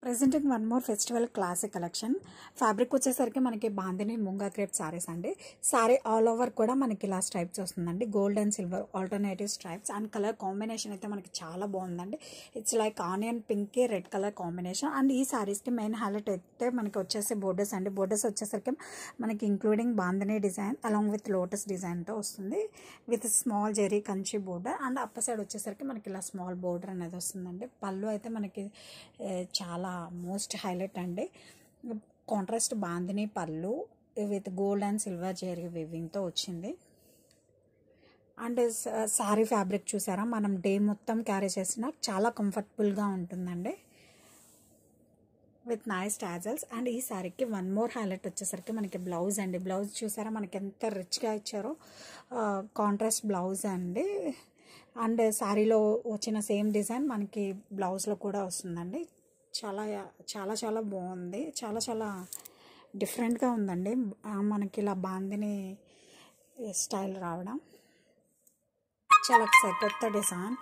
Presenting one more festival classic collection. Fabric వచ్చేసరికి మనకి bandhani munga crepe saris అండి. సారీ ఆల్ ఓవర్ కూడా మనకి ఇలా స్ట్రైప్స్ వస్తుందండి. Gold and silver alternative stripes and colour combination అయితే మనకి చాలా బాగుందండి. It's like onion pink red colour combination. And ఈ సారీస్కి మెయిన్ హైలైట్ అయితే మనకి వచ్చేసి బోర్డర్స్ అండి. బోర్డర్స్ వచ్చేసరికి మనకి including bandhani design along with lotus డిజైన్తో వస్తుంది with small zari Kanchi border. And upper side వచ్చేసరికి మనకి ఇలా స్మాల్ బోర్డర్ అనేది వస్తుందండి. పళ్ళు అయితే మనకి చాలా మోస్ట్ హైలైట్ అండి. కాంట్రాస్ట్ బాందిని పళ్ళు with gold and silver zari వీవింగ్తో వచ్చింది. అండ్ సారీ ఫ్యాబ్రిక్ చూసారా, మనం డే మొత్తం క్యారీ చేసినా చాలా కంఫర్టబుల్గా ఉంటుందండి విత్ నైస్ టాజల్స్. అండ్ ఈ సారీకి వన్ మోర్ హైలైట్ వచ్చేసరికి మనకి బ్లౌజ్ అండి. బ్లౌజ్ చూసారా మనకి ఎంత రిచ్గా ఇచ్చారో, కాంట్రాస్ట్ బ్లౌజ్ అండి. అండ్ శారీలో వచ్చిన సేమ్ డిజైన్ మనకి బ్లౌజ్లో కూడా వస్తుందండి. చాలా చాలా చాలా బాగుంది. చాలా చాలా డిఫరెంట్గా ఉందండి మనకి ఇలా బాందిని స్టైల్ రావడం. చాలా కొత్త డిజైన్.